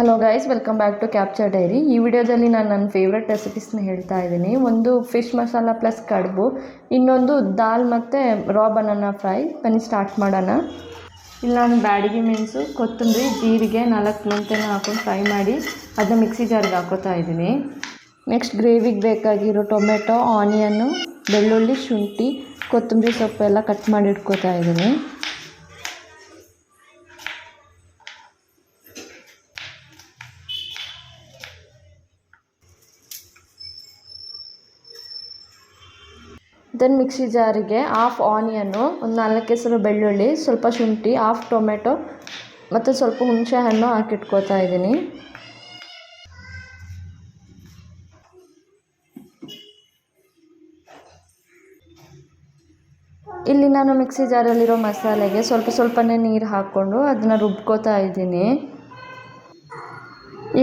Hello guys, welcome back to capture diary. ಈ ವಿಡಿಯೋದಲ್ಲಿ ನಾನು ನನ್ನ ಫೇವ್ರೆಟ್ ರೆಸಿಪೀಸ್ನ ಹೇಳ್ತಾ ಇದ್ದೀನಿ. ಒಂದು ಫಿಶ್ ಮಸಾಲ ಪ್ಲಸ್ ಕಡುಬು, ಇನ್ನೊಂದು ದಾಲ್ ಮತ್ತು ರಾ ಬನಾನಾ ಫ್ರೈ. ಬನ್ನಿ ಸ್ಟಾರ್ಟ್ ಮಾಡೋಣ. ಇಲ್ಲಿ ನಾನು ಬ್ಯಾಡಗಿ ಮೆಣಸು, ಕೊತ್ತಂಬರಿ, ಜೀರಿಗೆ 4 ಮೆಂತ್ಯನ ಹಾಕೊಂಡು ಫ್ರೈ ಮಾಡಿ ಅದನ್ನ ಮಿಕ್ಸಿ ಜಾರ್ಗೆ ಹಾಕೋತಾ ಇದ್ದೀನಿ. ನೆಕ್ಸ್ಟ್ ಗ್ರೇವಿಗೆ ಬೇಕಾಗಿರೋ ಟೊಮೆಟೊ, ಆನಿಯನ್ನು, ಬೆಳ್ಳುಳ್ಳಿ, ಶುಂಠಿ, ಕೊತ್ತಂಬರಿ ಸೊಪ್ಪು ಎಲ್ಲ ಕಟ್ ಮಾಡಿ ಇಟ್ಕೋತಾ ಇದ್ದೀನಿ. ದೆನ್ ಮಿಕ್ಸಿ ಜಾರಿಗೆ ಹಾಫ್ ಆನಿಯನ್ನು, ಒಂದು 4 ಹೆಸರು ಬೆಳ್ಳುಳ್ಳಿ, ಸ್ವಲ್ಪ ಶುಂಠಿ, ಹಾಫ್ ಟೊಮೆಟೊ ಮತ್ತು ಸ್ವಲ್ಪ ಹುಣಸೆ ಹಣ್ಣು ಹಾಕಿಟ್ಕೋತಾ ಇದ್ದೀನಿ. ಇಲ್ಲಿ ನಾನು ಮಿಕ್ಸಿ ಜಾರಲ್ಲಿರೋ ಮಸಾಲೆಗೆ ಸ್ವಲ್ಪನೇ ನೀರು ಹಾಕ್ಕೊಂಡು ಅದನ್ನು ರುಬ್ಕೋತಾ ಇದ್ದೀನಿ.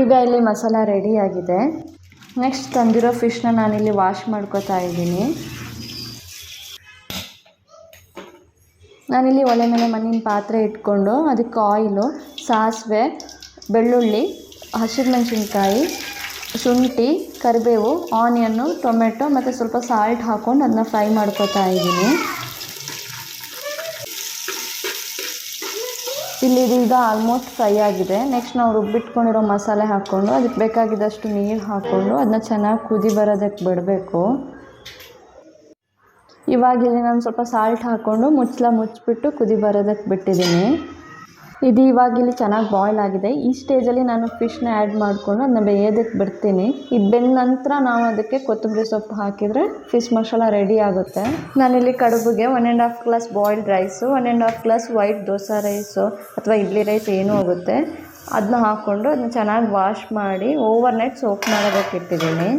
ಈಗ ಇಲ್ಲಿ ಮಸಾಲ ರೆಡಿಯಾಗಿದೆ. ನೆಕ್ಸ್ಟ್ ತಂದಿರೋ ಫಿಶ್ನ ನಾನಿಲ್ಲಿ ವಾಶ್ ಮಾಡ್ಕೋತಾ ಇದ್ದೀನಿ. ನಾನಿಲ್ಲಿ ಒಲೆ ಮೇಲೆ ಮಣ್ಣಿನ ಪಾತ್ರೆ ಇಟ್ಕೊಂಡು ಅದಕ್ಕೆ ಆಯಿಲು, ಸಾಸಿವೆ, ಬೆಳ್ಳುಳ್ಳಿ, ಹಸಿರುಮೆಣಸಿನ್ಕಾಯಿ, ಶುಂಠಿ, ಕರಿಬೇವು, ಆನಿಯನ್ನು, ಟೊಮೆಟೊ ಮತ್ತು ಸ್ವಲ್ಪ ಸಾಲ್ಟ್ ಹಾಕ್ಕೊಂಡು ಅದನ್ನ ಫ್ರೈ ಮಾಡ್ಕೋತಾ ಇದ್ದೀನಿ. ಇಲ್ಲಿ ಈಗ ಆಲ್ಮೋಸ್ಟ್ ಫ್ರೈ ಆಗಿದೆ. ನೆಕ್ಸ್ಟ್ ನಾವು ರುಬ್ಬಿಟ್ಕೊಂಡಿರೋ ಮಸಾಲೆ ಹಾಕ್ಕೊಂಡು ಅದಕ್ಕೆ ಬೇಕಾಗಿದ್ದಷ್ಟು ನೀರು ಹಾಕ್ಕೊಂಡು ಅದನ್ನ ಚೆನ್ನಾಗಿ ಕುದಿ ಬರೋದಕ್ಕೆ ಬಿಡಬೇಕು. ಇವಾಗ ಇಲ್ಲಿ ನಾನು ಸ್ವಲ್ಪ ಸಾಲ್ಟ್ ಹಾಕ್ಕೊಂಡು ಮುಚ್ಚಿಬಿಟ್ಟು ಕುದಿ ಬರೋದಕ್ಕೆ ಬಿಟ್ಟಿದ್ದೀನಿ. ಇದು ಇವಾಗ ಇಲ್ಲಿ ಚೆನ್ನಾಗಿ ಬಾಯ್ಲ್ ಆಗಿದೆ. ಈ ಸ್ಟೇಜಲ್ಲಿ ನಾನು ಫಿಶ್ನ ಆ್ಯಡ್ ಮಾಡಿಕೊಂಡು ಅದನ್ನ ಬೇಯೋದಕ್ಕೆ ಬಿಡ್ತೀನಿ. ಇದು ಬೆಂದ ನಂತರ ನಾವು ಅದಕ್ಕೆ ಕೊತ್ತಂಬರಿ ಸೊಪ್ಪು ಹಾಕಿದರೆ ಫಿಶ್ ಮಸಾಲ ರೆಡಿ ಆಗುತ್ತೆ. ನಾನಿಲ್ಲಿ ಕಡುಬಿಗೆ 1.5 glass boiled rice, 1.5 glass white dosa rice ಅಥವಾ ಇಡ್ಲಿ ರೈಸ್ ಏನೂ ಆಗುತ್ತೆ, ಅದನ್ನ ಹಾಕ್ಕೊಂಡು ಅದನ್ನ ಚೆನ್ನಾಗಿ ವಾಶ್ ಮಾಡಿ ಓವರ್ನೈಟ್ ಸೋಕ್ ಮಾಡೋದಕ್ಕೆ ಇಟ್ಟಿದ್ದೀನಿ.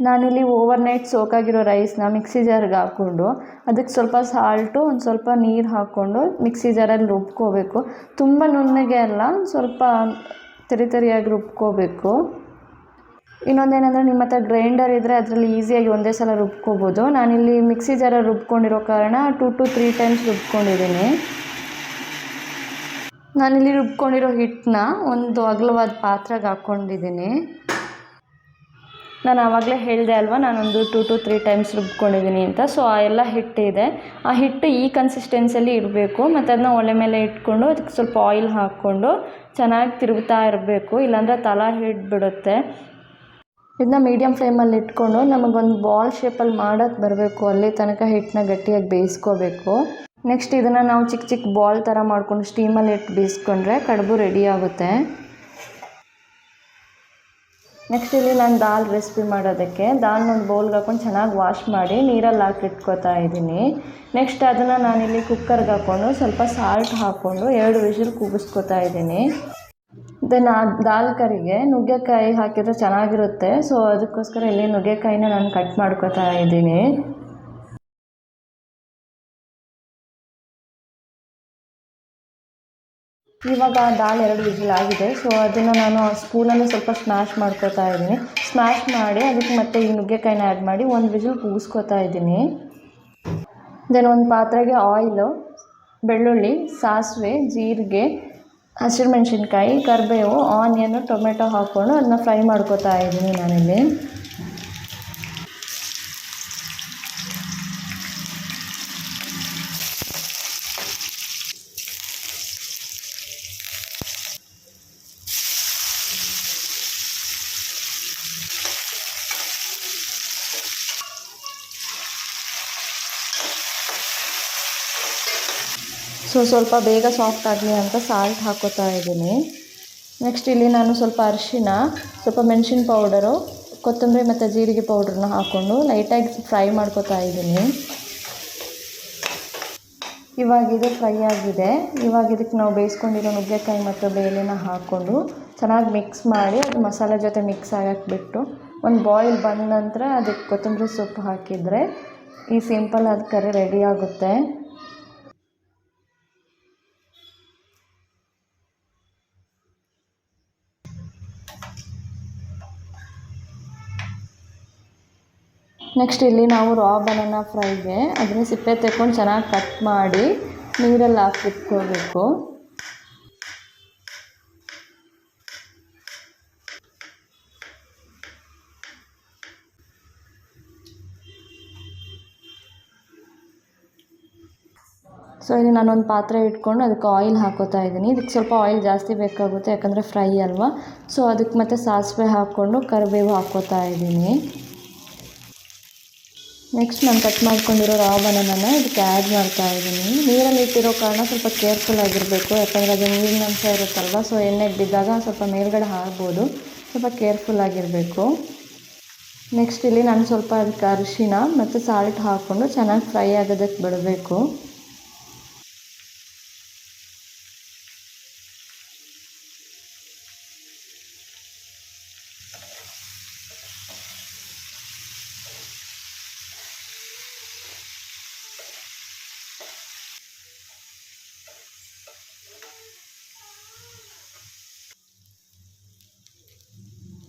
ನಾನಿಲ್ಲಿ ಓವರ್ನೈಟ್ ಸೋಕಾಗಿರೋ ರೈಸ್ನ ಮಿಕ್ಸಿ ಜಾರ್ಗೆ ಹಾಕ್ಕೊಂಡು ಅದಕ್ಕೆ ಸ್ವಲ್ಪ ಸಾಲ್ಟು, ಒಂದು ಸ್ವಲ್ಪ ನೀರು ಹಾಕ್ಕೊಂಡು ಮಿಕ್ಸಿ ಜಾರಲ್ಲಿ ರುಬ್ಕೋಬೇಕು. ತುಂಬ ನುಣ್ಣಗೆ ಅಲ್ಲ, ಸ್ವಲ್ಪ ತರಿಯಾಗಿ ರುಬ್ಕೋಬೇಕು. ಇನ್ನೊಂದೇನೆಂದರೆ ನಿಮ್ಮ ಹತ್ರ ಗ್ರೈಂಡರ್ ಇದ್ದರೆ ಅದರಲ್ಲಿ ಈಸಿಯಾಗಿ ಒಂದೇ ಸಲ ರುಬ್ಕೋಬೋದು. ನಾನಿಲ್ಲಿ ಮಿಕ್ಸಿ ಜಾರಲ್ಲಿ ರುಬ್ಕೊಂಡಿರೋ ಕಾರಣ 2 to 3 ಟೈಮ್ಸ್ ರುಬ್ಕೊಂಡಿದ್ದೀನಿ. ನಾನಿಲ್ಲಿ ರುಬ್ಕೊಂಡಿರೋ ಹಿಟ್ಟನ್ನ ಒಂದು ಅಗಲವಾದ ಪಾತ್ರೆಗೆ ಹಾಕ್ಕೊಂಡಿದ್ದೀನಿ. ನಾನು ಆವಾಗಲೇ ಹೇಳಿದೆ ಅಲ್ವಾ, ನಾನೊಂದು 2 to 3 ಟೈಮ್ಸ್ ರುಬ್ಕೊಂಡಿದ್ದೀನಿ ಅಂತ. ಸೊ ಆ ಎಲ್ಲ ಹಿಟ್ಟಿದೆ. ಆ ಹಿಟ್ಟು ಈ ಕನ್ಸಿಸ್ಟೆನ್ಸಿಯಲ್ಲಿ ಇರಬೇಕು. ಮತ್ತು ಅದನ್ನ ಒಲೆ ಮೇಲೆ ಇಟ್ಕೊಂಡು ಅದಕ್ಕೆ ಸ್ವಲ್ಪ ಆಯಿಲ್ ಹಾಕ್ಕೊಂಡು ಚೆನ್ನಾಗಿ ತಿರುಗ್ತಾ ಇರಬೇಕು, ಇಲ್ಲಾಂದರೆ ತಳ ಹಿಡಿದ್ಬಿಡುತ್ತೆ. ಇದನ್ನ ಮೀಡಿಯಮ್ ಫ್ಲೇಮಲ್ಲಿ ಇಟ್ಕೊಂಡು ನಮಗೊಂದು ಬಾಲ್ ಶೇಪಲ್ಲಿ ಮಾಡೋಕ್ಕೆ ಬರಬೇಕು. ಅಲ್ಲಿ ತನಕ ಹಿಟ್ಟನ್ನ ಗಟ್ಟಿಯಾಗಿ ಬೇಯಿಸ್ಕೋಬೇಕು. ನೆಕ್ಸ್ಟ್ ಇದನ್ನು ನಾವು ಚಿಕ್ಕ ಚಿಕ್ಕ ಬಾಲ್ ಥರ ಮಾಡ್ಕೊಂಡು ಸ್ಟೀಮಲ್ಲಿ ಇಟ್ಟು ಬೇಯಿಸ್ಕೊಂಡ್ರೆ ಕಡುಬು ರೆಡಿ ಆಗುತ್ತೆ. ನೆಕ್ಸ್ಟ್ ಇಲ್ಲಿ ನಾನು ದಾಲ್ ರೆಸಿಪಿ ಮಾಡೋದಕ್ಕೆ ದಾಲ್ನ ಒಂದು ಬೌಲ್ಗೆ ಹಾಕ್ಕೊಂಡು ಚೆನ್ನಾಗಿ ವಾಶ್ ಮಾಡಿ ನೀರಲ್ಲಿ ಹಾಕಿಟ್ಕೋತಾ ಇದ್ದೀನಿ. ನೆಕ್ಸ್ಟ್ ಅದನ್ನು ನಾನಿಲ್ಲಿ ಕುಕ್ಕರ್ಗೆ ಹಾಕ್ಕೊಂಡು ಸ್ವಲ್ಪ ಸಾಲ್ಟ್ ಹಾಕ್ಕೊಂಡು 2 ವಿಷಲ್ ಕೂಗಿಸ್ಕೋತಾ ಇದ್ದೀನಿ. ದೆನ್ ಆ ದಾಲ್ ಕರಿಗೆ ನುಗ್ಗೆಕಾಯಿ ಹಾಕಿದರೆ ಚೆನ್ನಾಗಿರುತ್ತೆ. ಸೊ ಅದಕ್ಕೋಸ್ಕರ ಇಲ್ಲಿ ನುಗ್ಗೆಕಾಯಿನ ನಾನು ಕಟ್ ಮಾಡ್ಕೋತಾ ಇದ್ದೀನಿ. ಇವಾಗ ದಾಲ್ 2 ವಿಷಲ್ ಆಗಿದೆ. ಸೊ ಅದನ್ನು ನಾನು ಸ್ಪೂನಲ್ಲಿ ಸ್ವಲ್ಪ ಸ್ಮ್ಯಾಶ್ ಮಾಡ್ಕೋತಾ ಇದ್ದೀನಿ. ಸ್ಮ್ಯಾಶ್ ಮಾಡಿ ಅದಕ್ಕೆ ಮತ್ತೆ ಈ ನುಗ್ಗೆಕಾಯಿನ ಆ್ಯಡ್ ಮಾಡಿ 1 ವಿಷಲ್ ಕೂಗಿಸ್ಕೋತಾ ಇದ್ದೀನಿ. ದೆನ್ ಒಂದು ಪಾತ್ರೆಗೆ ಆಯಿಲು, ಬೆಳ್ಳುಳ್ಳಿ, ಸಾಸಿವೆ, ಜೀರಿಗೆ, ಹಸಿರುಮೆಣಸಿನ್ಕಾಯಿ, ಕರಿಬೇವು, ಆನಿಯನ್ನು, ಟೊಮೆಟೊ ಹಾಕ್ಕೊಂಡು ಅದನ್ನ ಫ್ರೈ ಮಾಡ್ಕೋತಾ ಇದ್ದೀನಿ ನಾನಿಲ್ಲಿ. ಸ್ವಲ್ಪ ಬೇಗ ಸಾಫ್ಟ್ ಆಗಲಿ ಅಂತ ಸಾಲ್ಟ್ ಹಾಕೋತಾ ಇದ್ದೀನಿ. ನೆಕ್ಸ್ಟ್ ಇಲ್ಲಿ ನಾನು ಸ್ವಲ್ಪ ಅರಿಶಿನ, ಸ್ವಲ್ಪ ಮೆಣಸಿನ ಪೌಡರು, ಕೊತ್ತಂಬರಿ ಮತ್ತು ಜೀರಿಗೆ ಪೌಡ್ರನ್ನ ಹಾಕ್ಕೊಂಡು ಲೈಟಾಗಿ ಫ್ರೈ ಮಾಡ್ಕೋತಾ ಇದ್ದೀನಿ. ಇವಾಗ ಇದು ಫ್ರೈ ಆಗಿದೆ. ಇವಾಗ ಇದಕ್ಕೆ ನಾವು ಬೇಯಿಸ್ಕೊಂಡಿರೋ ನುಗ್ಗೆಕಾಯಿ ಮತ್ತು ಬೇಳೆನ ಹಾಕ್ಕೊಂಡು ಚೆನ್ನಾಗಿ ಮಿಕ್ಸ್ ಮಾಡಿ ಅದು ಮಸಾಲೆ ಜೊತೆ ಮಿಕ್ಸ್ ಆಗಕ್ಕೆ ಬಿಟ್ಟು ಒಂದು ಬಾಯ್ಲ್ ಬಂದ ನಂತರ ಅದಕ್ಕೆ ಕೊತ್ತಂಬರಿ ಸೊಪ್ಪು ಹಾಕಿದರೆ ಈ ಸಿಂಪಲ್ ಆದ ಕರಿ ರೆಡಿ ಆಗುತ್ತೆ. ನೆಕ್ಸ್ಟ್ ಇಲ್ಲಿ ನಾವು ರಾ ಬನಾನಾ ಫ್ರೈಗೆ ಅದನ್ನು ಸಿಪ್ಪೆ ತೆಕ್ಕೊಂಡು ಚೆನ್ನಾಗಿ ಕಟ್ ಮಾಡಿ ನೀರಲ್ಲಿ ಹಾಕಿಟ್ಕೋಬೇಕು. ಸೊ ಇಲ್ಲಿ ನಾನೊಂದು ಪಾತ್ರೆ ಇಟ್ಕೊಂಡು ಅದಕ್ಕೆ ಆಯಿಲ್ ಹಾಕೋತಾ ಇದ್ದೀನಿ. ಇದಕ್ಕೆ ಸ್ವಲ್ಪ ಆಯಿಲ್ ಜಾಸ್ತಿ ಬೇಕಾಗುತ್ತೆ ಯಾಕಂದರೆ ಫ್ರೈ ಅಲ್ವಾ. ಸೊ ಅದಕ್ಕೆ ಮತ್ತೆ ಸಾಸಿವೆ ಹಾಕ್ಕೊಂಡು ಕರಿಬೇವು ಹಾಕ್ಕೋತಾ ಇದ್ದೀನಿ. ನೆಕ್ಸ್ಟ್ ನಾನು ಕಟ್ ಮಾಡ್ಕೊಂಡಿರೋ ರಾ ಬನಾನನ ಇದಕ್ಕೆ ಆ್ಯಡ್ ಮಾಡ್ತಾ ಇದ್ದೀನಿ. ನೀರಲ್ಲಿ ಇಟ್ಟಿರೋ ಕಾರಣ ಸ್ವಲ್ಪ ಕೇರ್ಫುಲ್ ಆಗಿರಬೇಕು, ಯಾಕಂದರೆ ಅದು ನೀರಿನ ಅಂಶ ಇರುತ್ತಲ್ವ. ಸೊ ಎಣ್ಣೆಗೆ ಬಿದ್ದಾಗ ಸ್ವಲ್ಪ ಮೇಲ್ಗಡೆ ಆಗ್ಬೋದು, ಸ್ವಲ್ಪ ಕೇರ್ಫುಲ್ ಆಗಿರಬೇಕು. ನೆಕ್ಸ್ಟ್ ಇಲ್ಲಿ ನಾನು ಸ್ವಲ್ಪ ಅದಕ್ಕೆ ಅರಿಶಿಣ ಮತ್ತು ಸಾಲ್ಟ್ ಹಾಕ್ಕೊಂಡು ಚೆನ್ನಾಗಿ ಫ್ರೈ ಆಗೋದಕ್ಕೆ ಬಿಡಬೇಕು.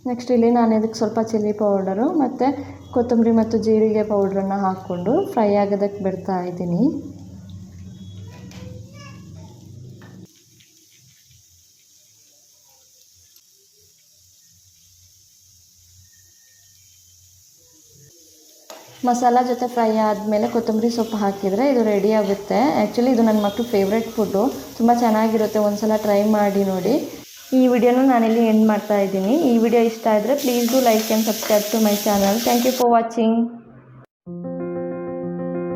ನೆಕ್ಸ್ಟ್ ಇಲ್ಲಿ ನಾನು ಇದಕ್ಕೆ ಸ್ವಲ್ಪ ಚಿಲ್ಲಿ ಪೌಡರು ಮತ್ತು ಕೊತ್ತಂಬರಿ ಮತ್ತು ಜೀರಿಗೆ ಪೌಡ್ರನ್ನು ಹಾಕ್ಕೊಂಡು ಫ್ರೈ ಆಗೋದಕ್ಕೆ ಬಿಡ್ತಾ ಇದ್ದೀನಿ. ಮಸಾಲ ಜೊತೆ ಫ್ರೈ ಆದಮೇಲೆ ಕೊತ್ತಂಬರಿ ಸೊಪ್ಪು ಹಾಕಿದರೆ ಇದು ರೆಡಿ ಆಗುತ್ತೆ. ಆ್ಯಕ್ಚುಲಿ ಇದು ನನ್ನ ಮಕ್ಕಳು ಫೇವ್ರೆಟ್ ಫುಡ್ಡು, ತುಂಬ ಚೆನ್ನಾಗಿರುತ್ತೆ. ಒಂದು ಸಲ ಟ್ರೈ ಮಾಡಿ ನೋಡಿ. ಈ ವಿಡಿಯೋನ ನಾನಿಲ್ಲಿ ಎಂಡ್ ಮಾಡ್ತಾ ಇದ್ದೀನಿ. ಈ ವಿಡಿಯೋ ಇಷ್ಟ ಆದರೆ please do like and subscribe to my channel. Thank you for watching.